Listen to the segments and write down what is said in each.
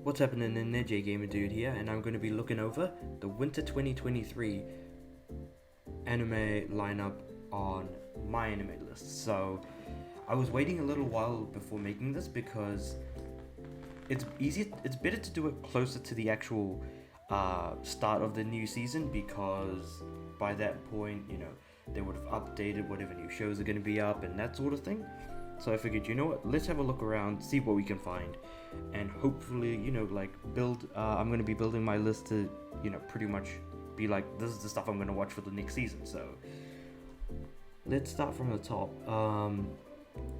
What's happening in there? J Gamer Dude here, and I'm going to be looking over the Winter 2023 anime lineup on my anime list. So I was waiting a little while before making this because it's better to do it closer to the actual start of the new season, because by that point, they would have updated whatever new shows are going to be up and that sort of thing. So I figured, let's have a look around, see what we can find, and hopefully, build. I'm going to be building my list to, pretty much be like, this is the stuff I'm going to watch for the next season. So let's start from the top.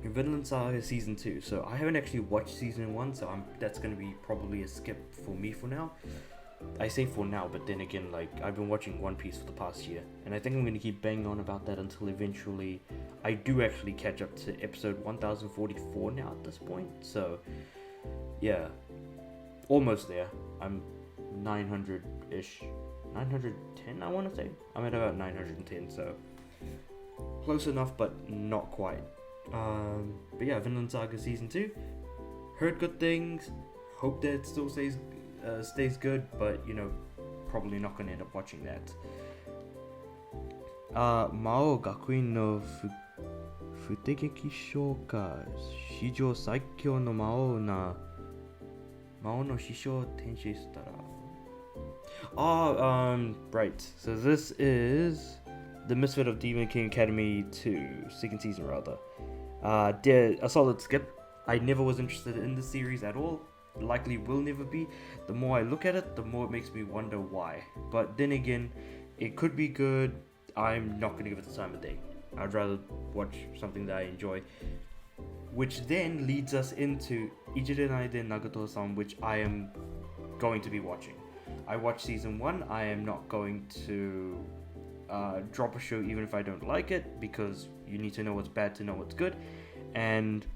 Vinland Saga Season 2. So I haven't actually watched Season 1, so that's going to be probably a skip for me for now. I say for now, but then again, I've been watching One Piece for the past year, and I think I'm going to keep banging on about that until eventually I do actually catch up to episode 1044 now at this point. So yeah, almost there. I'm 900-ish, 910 I want to say. I'm at about 910, so close enough, but not quite. But yeah, Vinland Saga Season 2. Heard good things. Hope that it still stays good, but probably not going to end up watching that. Mao Gakuin no Futegeki Shoka Shijo Saikyo no Mao no Shisho Tenshi Sutara. Right. So this is the Misfit of Demon King Academy 2, second season rather. A solid skip. I never was interested in the series at all. Likely will never be. The more I look at it, the more it makes me wonder why. But then again, it could be good. I'm not going to give it the time of day. I'd rather watch something that I enjoy. Which then leads us into Ijirenai de Nagato-san, which I am going to be watching. I watched season 1. I am not going to drop a show even if I don't like it, because you need to know what's bad to know what's good. And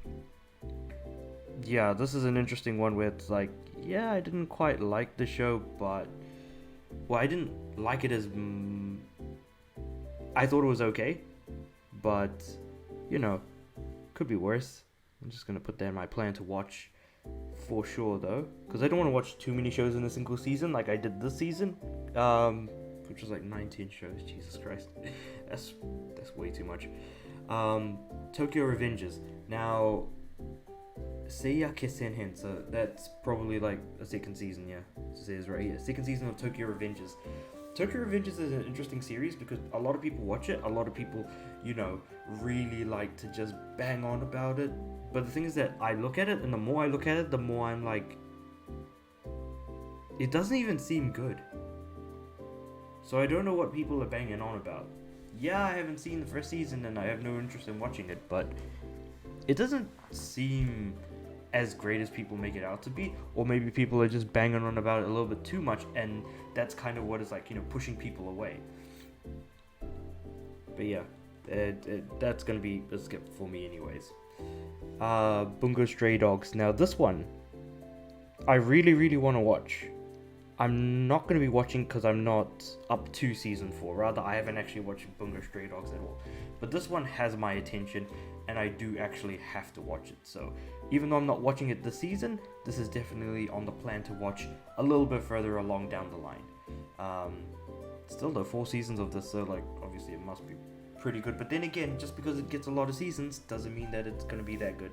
yeah, this is an interesting one where it's I didn't quite like the show, but I didn't like it as I thought it was okay, but could be worse. I'm just gonna put that in my plan to watch for sure though, because I don't want to watch too many shows in a single season like I did this season, which was 19 shows. Jesus Christ, that's way too much. Tokyo Revengers. Now, Seiya Kesenhen, so that's probably a second season, yeah. It says right here, second season of Tokyo Revengers. Tokyo Revengers is an interesting series because a lot of people watch it. A lot of people, really like to just bang on about it. But the thing is that I look at it, and the more I look at it, the more I'm it doesn't even seem good. So I don't know what people are banging on about. Yeah, I haven't seen the first season, and I have no interest in watching it, but it doesn't seem as great as people make it out to be, or maybe people are just banging on about it a little bit too much, and that's kind of what is pushing people away. But yeah, that's gonna be a skip for me anyways. Bungo Stray Dogs. Now this one I really want to watch. I'm not going to be watching because I'm not up to season 4. Rather, I haven't actually watched Bungo Stray Dogs at all. But this one has my attention, and I do actually have to watch it. So even though I'm not watching it this season, this is definitely on the plan to watch a little bit further along down the line. Still though, 4 seasons of this, so obviously it must be pretty good. But then again, just because it gets a lot of seasons doesn't mean that it's going to be that good.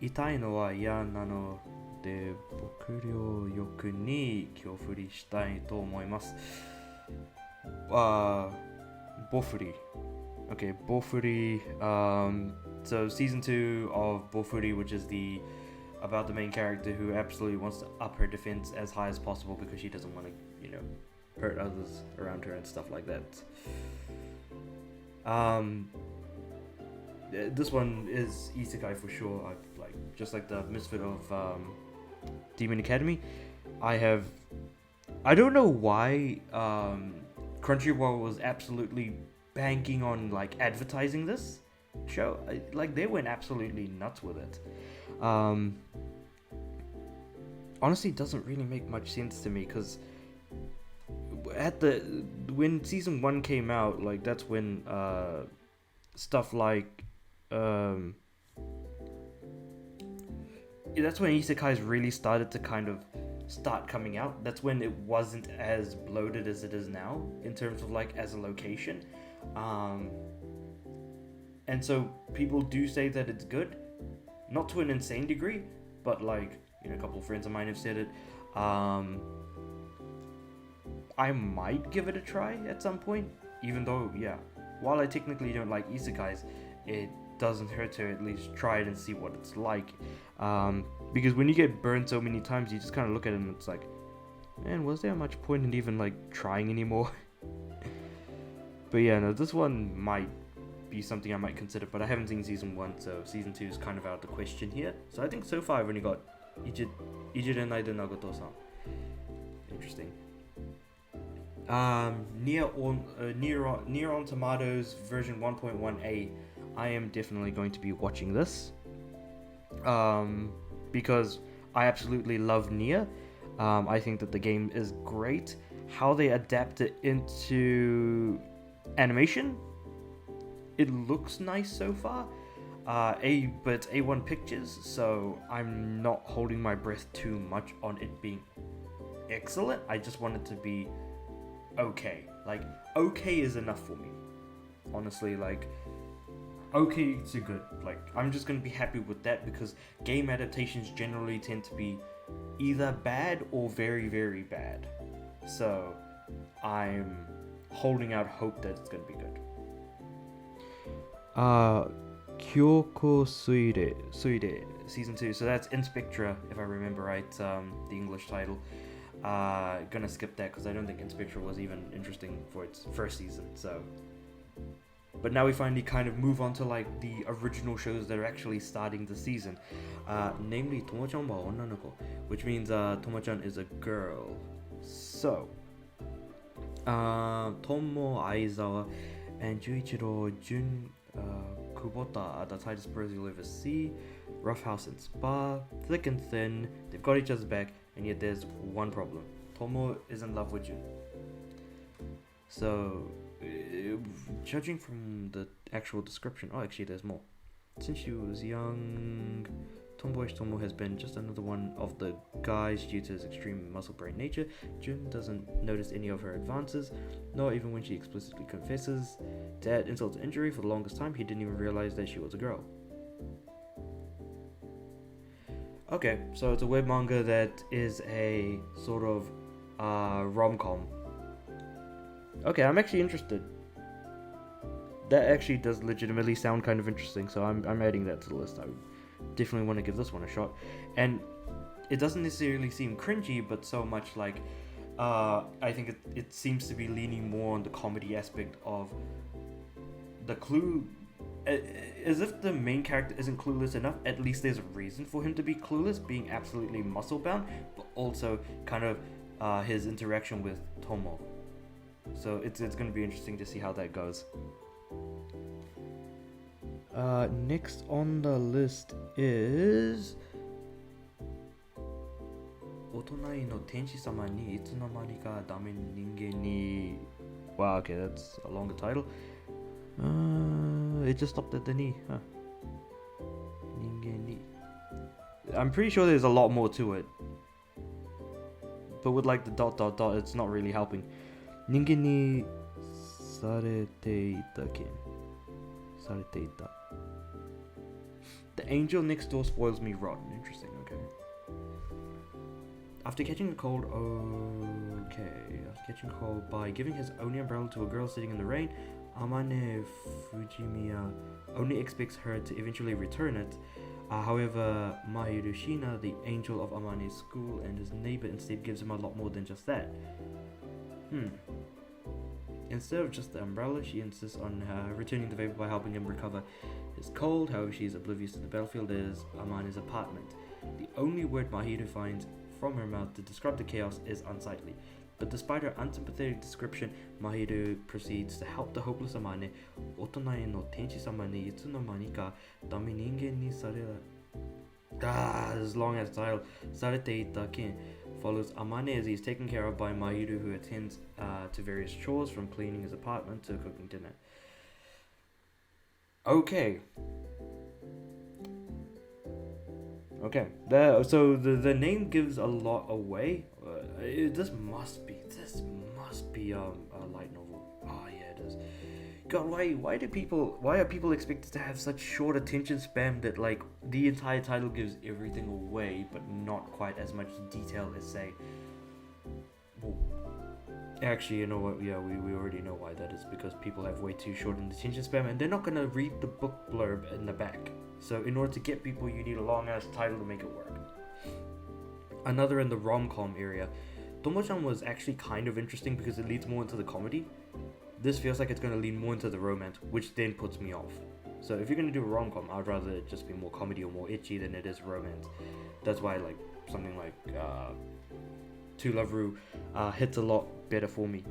Itai no wa iya nano de boku ryo yoku ni kyofuri shitai to omoimasu. Bofuri. Okay, Bofuri. So season 2 of Bofuri, which is about the main character who absolutely wants to up her defense as high as possible because she doesn't want to, hurt others around her and stuff like that. This one is Isekai for sure. Just like the Misfit of Demon Academy. I don't know why Crunchyroll was absolutely banking on advertising this show. They went absolutely nuts with it. Honestly, it doesn't really make much sense to me because when season 1 came out, that's when stuff that's when isekais really started to kind of start coming out. That's when it wasn't as bloated as it is now in terms of like as a location. Um, and so people do say that it's good, not to an insane degree, but like, you know, a couple of friends of mine have said it. I might give it a try at some point, even though, yeah, while I technically don't like isekais, it doesn't hurt to at least try it and see what it's like. Because when you get burned so many times, you just kind of look at it and it's like, man, was there much point in even like trying anymore? But yeah, no, this one might be something I might consider, but I haven't seen season 1, so season 2 is kind of out of the question here. So I think so far I've only got Ijirenai de Nagoto-san. Interesting. Near on Tomatoes version 1.1a. I am definitely going to be watching this. Because I absolutely love Nier. I think that the game is great. How they adapt it into animation, it looks nice so far. But it's A1 Pictures, so I'm not holding my breath too much on it being excellent. I just want it to be okay. Like, okay is enough for me. Honestly, like, okay to good. Like, I'm just gonna be happy with that, because game adaptations generally tend to be either bad or very, very bad. So I'm holding out hope that it's gonna be good. Kyoko Suide, season 2. So that's Inspectra, if I remember right, the English title. Gonna skip that because I don't think Inspectra was even interesting for its first season. So, but now we finally kind of move on to like the original shows that are actually starting the season, namely Tomo-chan wa onnanoko, which means Tomo-chan is a girl. So, Tomo, Aizawa, and Juichiro, Jun, Kubota are the tightest bros you'll ever see. Rough house and spa, thick and thin, they've got each other's back, and yet there's one problem. Tomo is in love with Jun. So, judging from the actual description, oh, actually there's more. Since she was young, tomboyish Tomo has been just another one of the guys due to his extreme muscle brain nature. Jun doesn't notice any of her advances, not even when she explicitly confesses. To add insult to injury, for the longest time he didn't even realize that she was a girl. Okay, so it's a web manga that is a sort of rom-com. Okay, I'm actually interested. That actually does legitimately sound kind of interesting, so I'm adding that to the list. I definitely want to give this one a shot. And it doesn't necessarily seem cringy, but so much like I think it seems to be leaning more on the comedy aspect of the clue. As if the main character isn't clueless enough, at least there's a reason for him to be clueless, being absolutely muscle bound, but also kind of his interaction with Tomo. So it's going to be interesting to see how that goes. Next on the list is Otonai no Tenshi-sama ni itsu no mani ka dame ningen ni. Wow, okay, that's a longer title. It just stopped at the ni, huh? Ningen ni. I'm pretty sure there's a lot more to it, but with like the ... it's not really helping. Ningen ni sarete ita ken. Sarete ita. The angel next door spoils me rotten. Interesting, okay. After catching a cold by giving his only umbrella to a girl sitting in the rain, Amane Fujimiya only expects her to eventually return it. However, Mahiru Shina, the angel of Amane's school and his neighbor, instead gives him a lot more than just that. Instead of just the umbrella, she insists on returning the favor by helping him recover his cold. However, she is oblivious to the battlefield is Amane's apartment. The only word Mahiru finds from her mouth to describe the chaos is unsightly. But despite her unsympathetic description, Mahiru proceeds to help the hopeless Amane. Otonai no Tenshi-sama ni itsu no mani ka dame ningen ni sarera. This long as title. Sarete ita ken follows Amane as he is taken care of by Mahiru, who attends to various chores from cleaning his apartment to cooking dinner. Okay. Okay. The name gives a lot away. This must be a light novel. Oh yeah, it is. God, why are people expected to have such short attention span that like the entire title gives everything away, but not quite as much detail as say. Well, actually, you know what? Yeah, we already know why that is, because people have way too short an attention span, and they're not gonna read the book blurb in the back. So in order to get people, you need a long ass title to make it work. Another in the rom-com area, Tomo-chan was actually kind of interesting because it leads more into the comedy. This feels like it's going to lean more into the romance, which then puts me off. So if you're going to do a rom-com, I'd rather it just be more comedy or more itchy than it is romance. That's why like something like To Love Ru hits a lot better for me.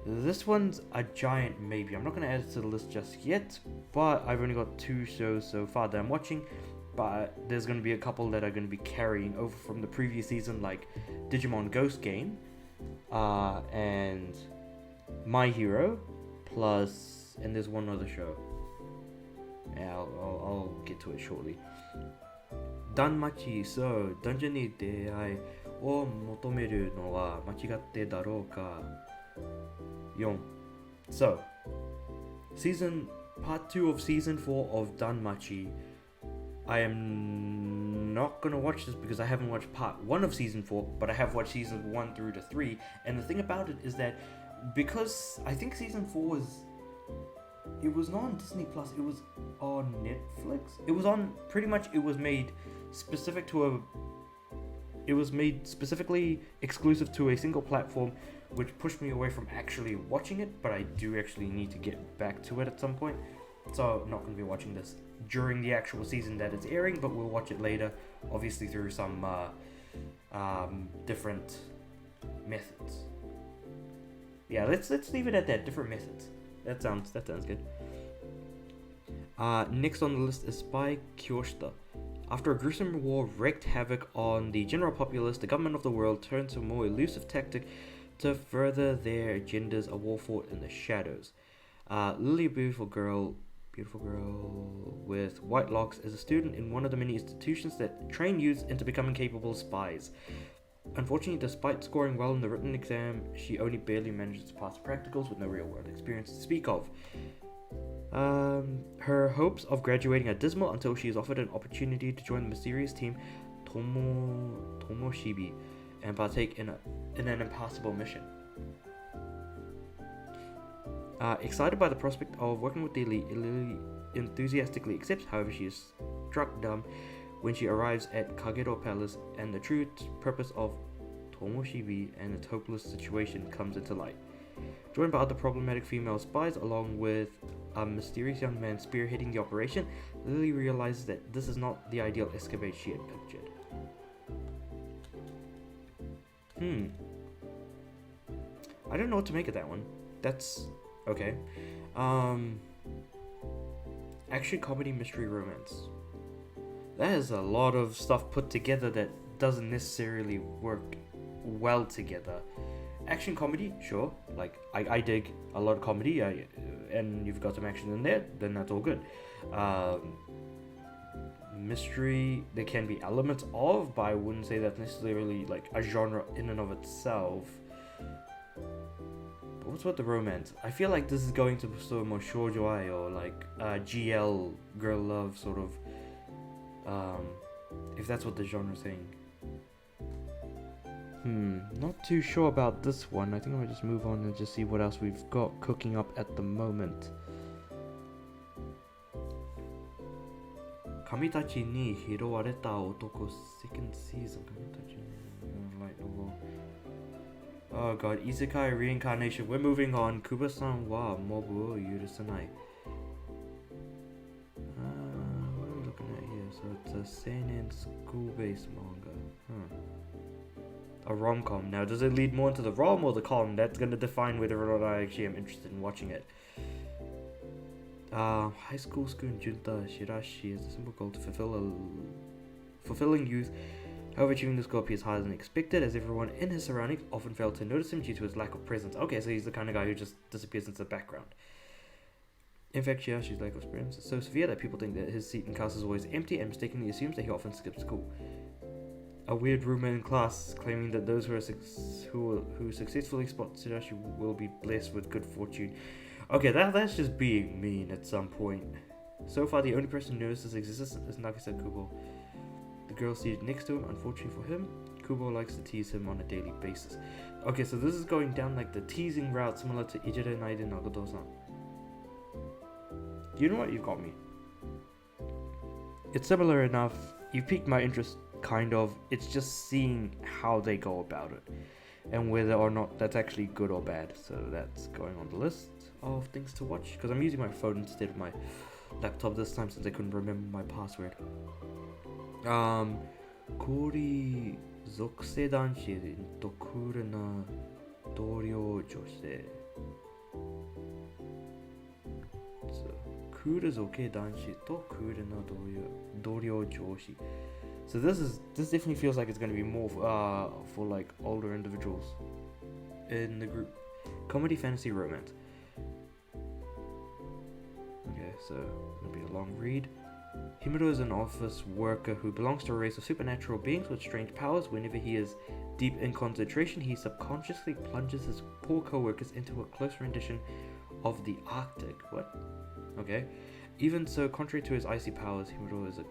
This one's a giant maybe. I'm not going to add it to the list just yet, but I've only got 2 shows so far that I'm watching. But there's going to be a couple that are going to be carrying over from the previous season, like Digimon Ghost Game, and My Hero, plus, and there's one other show. Yeah, I'll get to it shortly. Danmachi, so, Dungeon ni Deai o motomeru no wa machigatte darou ka? 4. So, part 2 of season 4 of Danmachi. I am not going to watch this because I haven't watched part 1 of season 4, but I have watched seasons 1 through to 3. And the thing about it is that because I think season 4 it was not on Disney Plus, it was on Netflix. It was on, pretty much it was made specifically exclusive to a single platform, which pushed me away from actually watching it, but I do actually need to get back to it at some point. So I'm not going to be watching this during the actual season that it's airing, but we'll watch it later, obviously through some different methods. Yeah, let's leave it at that. Different methods. That sounds good. Next on the list is Spy Kyoshita. After a gruesome war wreaked havoc on the general populace, the government of the world turned to a more elusive tactic to further their agendas, a war fought in the shadows. Lily, beautiful girl with white locks, is a student in one of the many institutions that train youths into becoming capable spies. Unfortunately, despite scoring well in the written exam, she only barely manages to pass practicals with no real-world experience to speak of. Her hopes of graduating are dismal until she is offered an opportunity to join the mysterious team Tomoshibi and partake in an impossible mission. Excited by the prospect of working with the elite, Lily enthusiastically accepts. However, she is struck dumb when she arrives at Kagero Palace and the true purpose of Tomoshibi and its hopeless situation comes into light. Joined by other problematic female spies along with a mysterious young man spearheading the operation, Lily realizes that this is not the ideal escapade she had pictured. I don't know what to make of that one. That's okay. Action, comedy, mystery, romance. That is a lot of stuff put together that doesn't necessarily work well together. Action, comedy, sure. Like I dig a lot of comedy. And you've got some action in there, then that's all good. Mystery, there can be elements of, but I wouldn't say that's necessarily like a genre in and of itself. But what's with the romance? I feel like this is going to sort of more shoujo-ai or like GL, girl love sort of, if that's what the genre's saying. Not too sure about this one. I think I might just move on and just see what else we've got cooking up at the moment. Kamitachi ni hirowareta otoko, second season. Kamitachi light novel. Oh god, Isekai reincarnation. We're moving on. Kuba-san wa mobu o yurusanai. What are we looking at here? So it's a seinen school-based manga. A rom-com. Now, does it lead more into the rom or the com? That's going to define whether or not I actually am interested in watching it. High school student Junta Shirashi is a simple goal to fulfilling youth. However, achieving this goal appears harder than expected, as everyone in his surroundings often fail to notice him due to his lack of presence. Okay, so he's the kind of guy who just disappears into the background. In fact, Shiashi's lack of experience is so severe that people think that his seat in class is always empty and mistakenly assumes that he often skips school. A weird rumor in class claiming that those who successfully spot Shiashi will be blessed with good fortune. Okay, that's just being mean at some point. So far, the only person who knows his existence is Nagisa Kubo. The girl seated next to him, unfortunately for him, Kubo likes to tease him on a daily basis. Okay, so this is going down like the teasing route similar to Ijire Naide Nagato-san. You know what? You got me. It's similar enough. You piqued my interest, kind of. It's just seeing how they go about it and whether or not that's actually good or bad. So that's going on the list of things to watch because I'm using my phone instead of my laptop this time since I couldn't remember my password. Kori Zokuse Danshi to cool na Doryo Jose. So cool Zoke Danshi to cool na Doryo Joshi. So this definitely feels like it's gonna be more for like older individuals in the group. Comedy, fantasy, romance. Okay, so it'll be a long read. Himuro is an office worker who belongs to a race of supernatural beings with strange powers. Whenever he is deep in concentration, he subconsciously plunges his poor co-workers into a close rendition of the Arctic. What? Okay. Even so, contrary to his icy powers, Himuro is a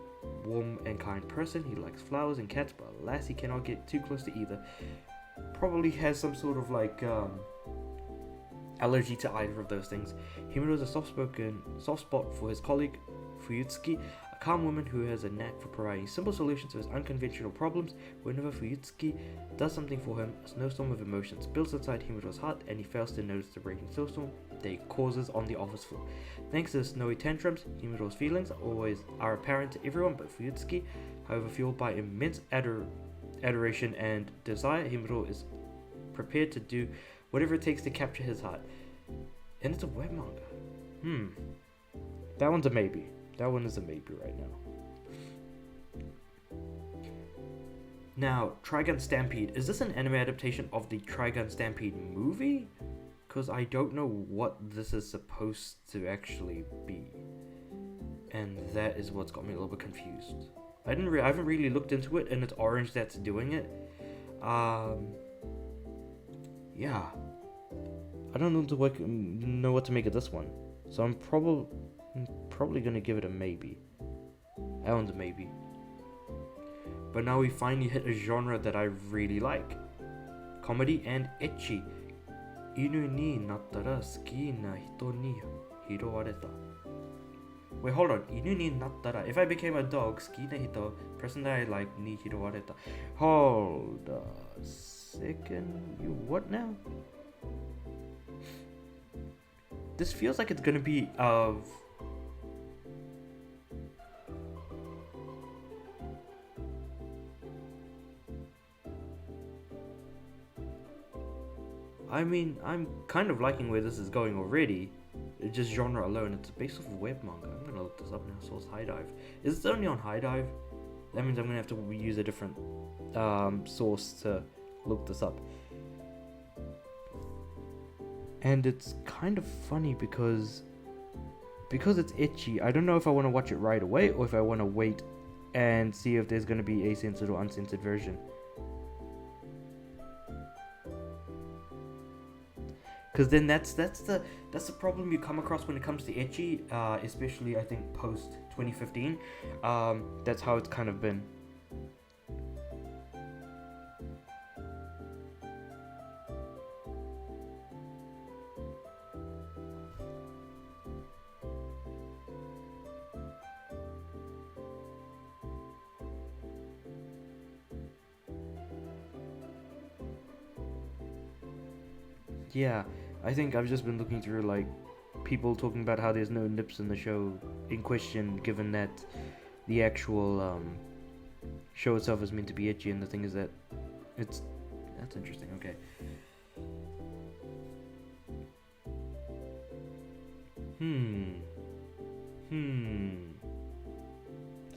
warm and kind person. He likes flowers and cats, but alas, he cannot get too close to either. Probably has some sort of like allergy to either of those things. Himuro is a soft spot for his colleague Fuyutsuki, a calm woman who has a knack for providing simple solutions to his unconventional problems. Whenever Fuyutsuki does something for him, a snowstorm of emotions builds inside Himuro's heart, and he fails to notice the raging snowstorm that he causes on the office floor. Thanks to the snowy tantrums, Himuro's feelings are apparent to everyone but Fuyutsuki. However, fueled by immense adoration and desire, Himuro is prepared to do whatever it takes to capture his heart. And it's a web manga. That one's a maybe. That one is a maybe right now. Now, Trigun Stampede. Is this an anime adaptation of the Trigun Stampede movie? Because I don't know what this is supposed to actually be. And that is what's got me a little bit confused. I haven't really looked into it, and it's Orange that's doing it. Yeah. I don't know what to make of this one. So I'm probably gonna give it a maybe. That one's a maybe. But now we finally hit a genre that I really like. Comedy and ecchi. Inu ni nattara suki na hito ni hirowareta. Wait, hold on. Inu ni nattara. If I became a dog, suki na hito, person that I like, ni hirowareta. Hold a second. You what now? This feels like it's gonna be of... I mean, I'm kind of liking where this is going already. It's just genre alone. It's based off of web manga. I'm gonna look this up now. Source High Dive. Is this only on High Dive? That means I'm gonna have to use a different source to look this up. And it's kind of funny because it's ecchi. I don't know if I want to watch it right away or if I want to wait and see if there's gonna be a censored or uncensored version. Because then that's the problem you come across when it comes to ecchi, especially I think post 2015. That's how it's kind of been. Yeah, I think I've just been looking through like people talking about how there's no nips in the show in question, given that the actual show itself is meant to be ecchi, and the thing is that that's interesting. Okay.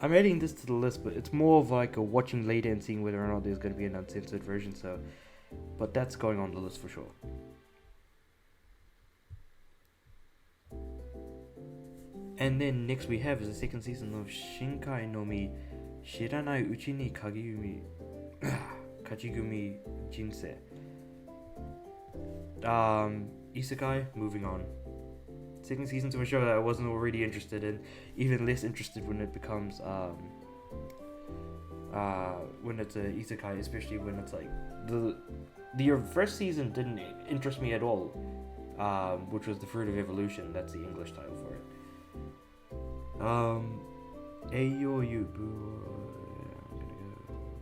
I'm adding this to the list, but it's more of like a watching later and seeing whether or not there's going to be an uncensored version. So, but that's going on the list for sure. And then next we have is the second season of Shinkai no Mi Shiranai Uchi ni Kachigumi Jinsei. Isekai, moving on. Second season to a show that I wasn't already interested in, even less interested when it becomes when it's a isekai, especially when it's like the first season didn't interest me at all, which was The Fruit of Evolution. That's the English title for it. Eiyo Yubu, I'm gonna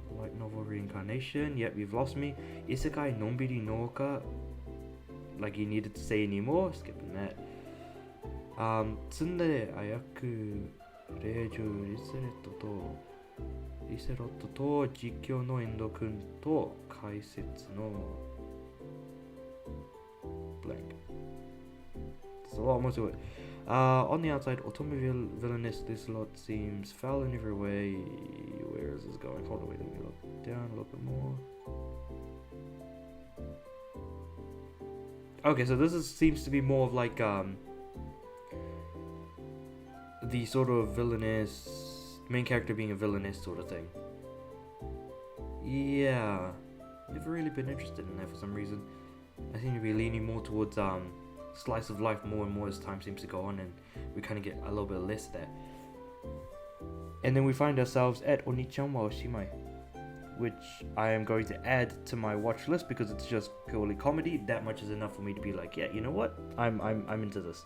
go light novel reincarnation. Yep, you've lost me. Isekai Nonbiri Nouka, like you needed to say anymore. Skipping that. Tsundere Ayaku Reijuリセロットと実況のエンド君と解説の blank. There's a lot more to it. On the outside, automobile villainess, this lot seems foul in every way. Where is this going? Hold on, wait, let me look down a little bit more. Okay, so seems to be more of like the sort of villainous, main character being a villainess sort of thing. Yeah, never really been interested in that for some reason. I seem to be leaning more towards slice of life more and more as time seems to go on, and we kind of get a little bit less of that. And then we find ourselves at Onichan wa Oshimai, which I am going to add to my watch list because it's just purely comedy. That much is enough for me to be like, yeah, you know what, I'm into this.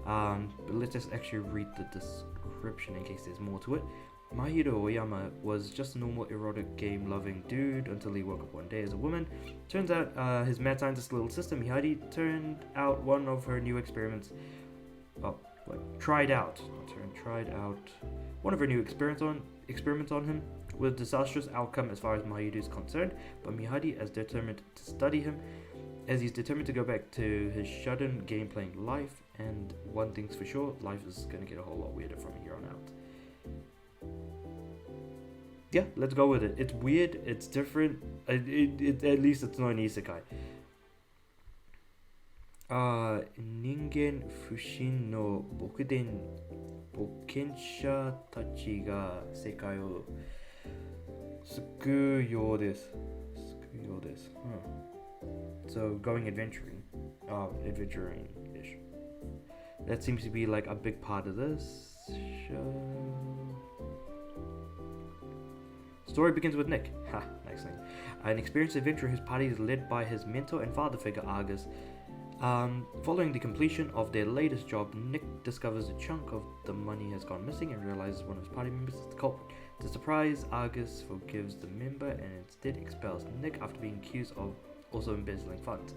But let's just actually read the description in case there's more to it. Mahiro Oyama was just a normal erotic game loving dude until he woke up one day as a woman. Turns out his mad scientist little sister Mihari tried out one of her new experiments on him with disastrous outcome as far as Mahiro is concerned, but Mihari is determined to study him as he's determined to go back to his shut-in game playing life. And one thing's for sure, life is going to get a whole lot weirder from here on out. Yeah, let's go with it. It's weird, it's different, at least it's not an isekai. Ningen fushin no bokensha tachi ga sekai o suku you desu. So going adventuring-ish. That seems to be like a big part of this show. Story begins with Nick. Nice thing. An experienced adventurer whose party is led by his mentor and father figure Argus. Following the completion of their latest job, Nick discovers a chunk of the money has gone missing and realizes one of his party members is the culprit. To surprise, Argus forgives the member and instead expels Nick after being accused of also embezzling funds.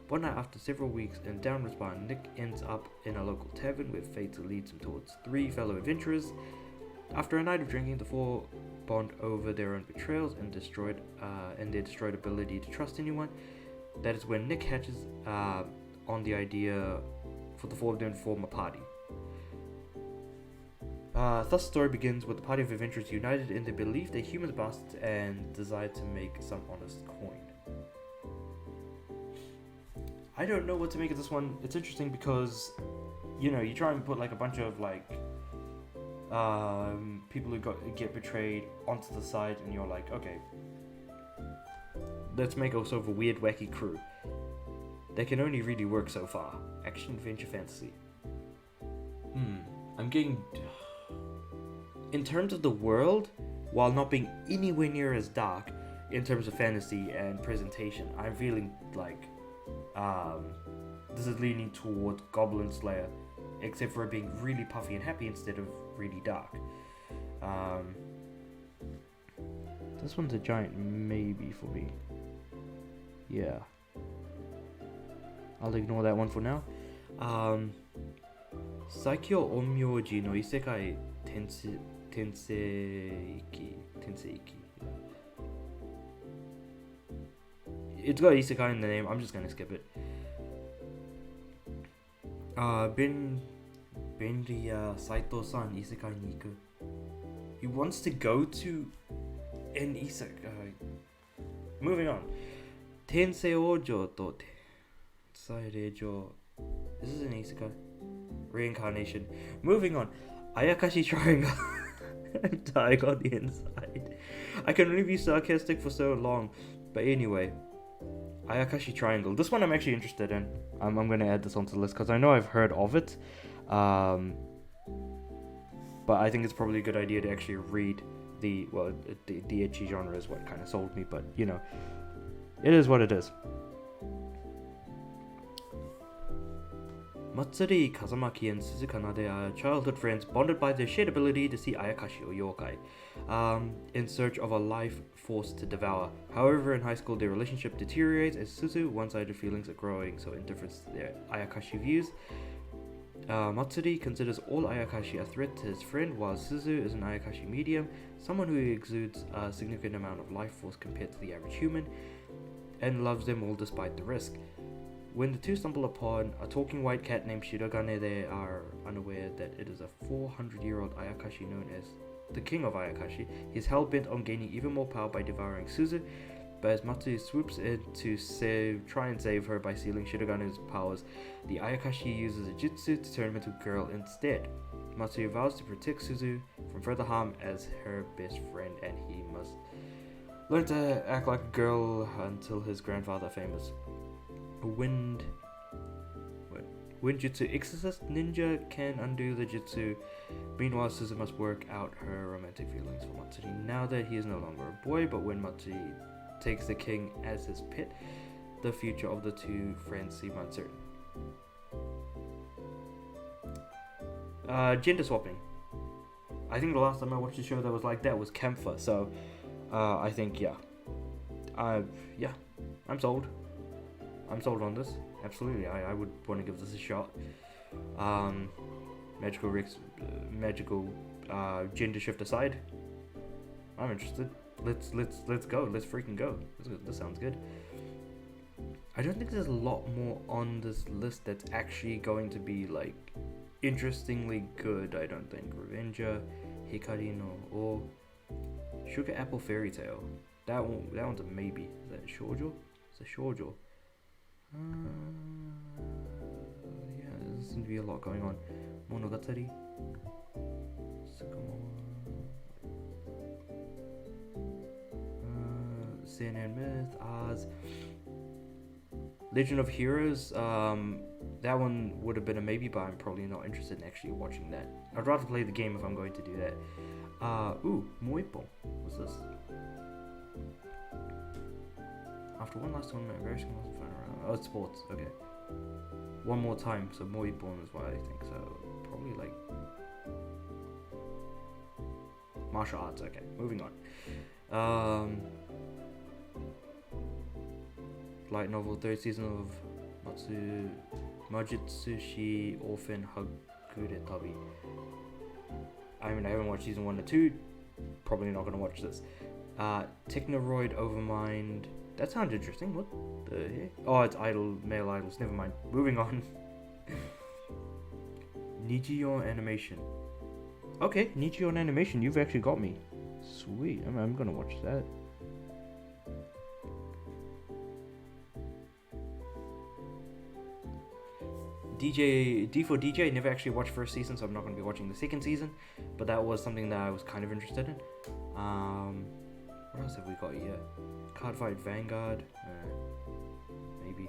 One night after several weeks in downward spiral, Nick ends up in a local tavern where fate leads him towards three fellow adventurers. After a night of drinking, the four bond over their own betrayals and their destroyed ability to trust anyone. That is when Nick hatches on the idea for the four of them to form a party. Thus the story begins with the party of adventurers united in the belief that humans are bastards and desire to make some honest coin. I don't know what to make of this one. It's interesting because, you know, you try and put like a bunch of like people who get betrayed onto the side, and you're like, okay, let's make also a weird, wacky crew. That can only really work so far. Action, adventure, fantasy. I'm getting... In terms of the world, while not being anywhere near as dark in terms of fantasy and presentation, I'm feeling like this is leaning towards Goblin Slayer, except for it being really puffy and happy instead of really dark. This one's a giant maybe for me. Yeah. I'll ignore that one for now. Saikyo Onmyoji no Isekai Tenseiki. It's got Isekai in the name, I'm just gonna skip it. Benria Saito-san Isekai ni iku. He wants to go to an Isekai. Moving on. Tensei Ojo to Tensei Rejo. Is this an Isekai? Reincarnation. Moving on. Ayakashi Triangle. I'm dying on the inside. I can only be sarcastic for so long. But anyway. Ayakashi Triangle. This one I'm actually interested in. I'm going to add this onto the list because I know I've heard of it. But I think it's probably a good idea to actually read the ecchi genre is what kind of sold me. But, you know, it is what it is. Matsuri, Kazamaki, and Suzukana are childhood friends bonded by their shared ability to see Ayakashi or yokai, in search of a life force to devour. However, in high school, their relationship deteriorates as Suzu one-sided feelings are growing, so indifference to their Ayakashi views. Matsuri considers all Ayakashi a threat to his friend, while Suzu is an Ayakashi medium, someone who exudes a significant amount of life force compared to the average human, and loves them all despite the risk. When the two stumble upon a talking white cat named Shirogane, they are unaware that it is a 400-year-old Ayakashi known as the King of Ayakashi. He is hell-bent on gaining even more power by devouring Suzu, but as Matsuri swoops in to try and save her by stealing Shirogane's powers, the Ayakashi uses a jutsu to turn him into a girl instead. Matsuri vows to protect Suzu from further harm as her best friend, and he must learn to act like a girl until his grandfather famous. Wind jutsu exorcist ninja can undo the jutsu. Meanwhile, Suzu must work out her romantic feelings for Matsuri now that he is no longer a boy, but when Matsuri takes the king as his pet, the future of the two friends seem uncertain. Gender swapping. I think the last time I watched a show that was like that was Campher, so I think I'm sold. I'm sold on this. Absolutely, I would want to give this a shot. Magical gender shift aside, I'm interested. Let's go. Let's freaking go. This sounds good. I don't think there's a lot more on this list that's actually going to be like interestingly good. I don't think Revenger, Hikari no or Sugar Apple Fairy Tale. That one's a maybe. Is that shoujo? It's a shoujo. Yeah, there seems to be a lot going on. Monogatari, Seinen Myth, Oz, Legend of Heroes. That one would have been a maybe, but I'm probably not interested in actually watching that. I'd rather play the game if I'm going to do that. Moipo. What's this? After one last tournament, embarrassing loss of final round. Oh, it's sports. Okay. One more time, so Moibon is what I think. So probably like martial arts. Okay, moving on. Light novel, third season of Majutsushi Orphan Hagure Tabi. I mean, I haven't watched season 1 or 2. Probably not gonna watch this. Technoroid Overmind. That sounds interesting. What the heck? Oh, it's male idols. Never mind. Moving on. Nijion Animation. Okay, Nijion Animation. You've actually got me. Sweet. I'm gonna watch that. D4DJ. Never actually watched first season, so I'm not gonna be watching the second season. But that was something that I was kind of interested in. What else have we got here? Cardfight Vanguard. Maybe.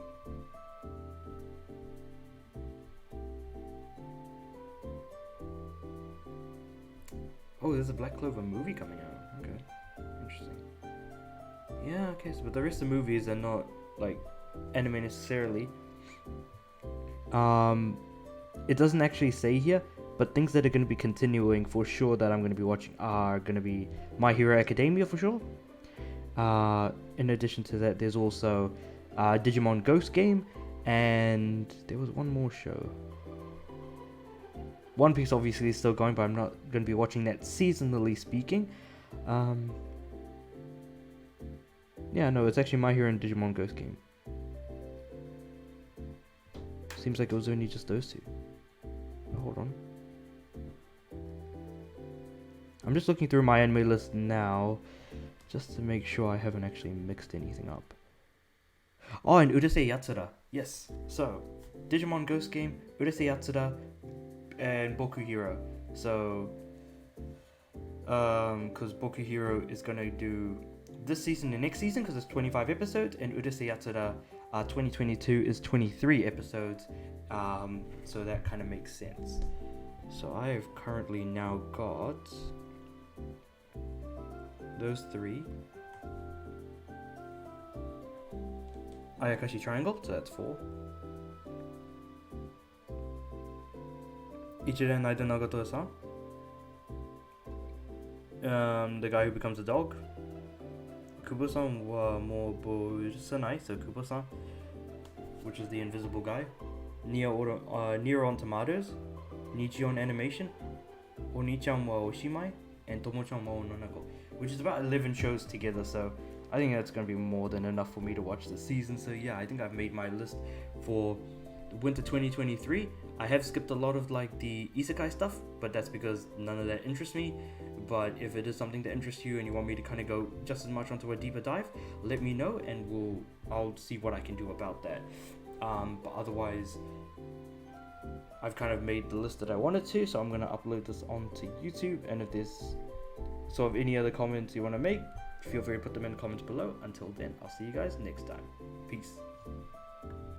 Oh, there's a Black Clover movie coming out. Okay. Interesting. Yeah, okay, so but the rest of the movies are not like anime necessarily. It doesn't actually say here, but things that are going to be continuing for sure that I'm going to be watching are going to be My Hero Academia for sure. In addition to that, there's also Digimon Ghost Game, and there was one more show. One Piece obviously is still going, but I'm not going to be watching that seasonally speaking. Yeah, no, it's actually My Hero and Digimon Ghost Game. Seems like it was only just those two. Oh, hold on. I'm just looking through my anime list now, just to make sure I haven't actually mixed anything up. Oh, and Urusei Yatsura. Yes. So, Digimon Ghost Game, Urusei Yatsura, and Boku Hero. So, because Boku Hero is gonna do this season and next season because it's 25 episodes, and Urusei Yatsura 2022 is 23 episodes. So that kind of makes sense. So I have currently now got those three. Ayakashi Triangle, so that's 4. Ichiren Naito Nagatoya-san. The guy who becomes a dog. Kubo-san wa mo borusanai, so Kubo-san, which is the invisible guy. Nier on Tomatoes, Nichion Animation, Oni-chan wa Oshimai, and Tomo-chan wa Ononako, which is about 11 shows together, so I think that's going to be more than enough for me to watch this season. So yeah, I think I've made my list for winter 2023. I have skipped a lot of like the Isekai stuff, but that's because none of that interests me. But if it is something that interests you and you want me to kind of go just as much onto a deeper dive, let me know and I'll see what I can do about that. But otherwise, I've kind of made the list that I wanted to, so I'm going to upload this onto YouTube. And if there's sort of any other comments you want to make, feel free to put them in the comments below. Until then, I'll see you guys next time. Peace.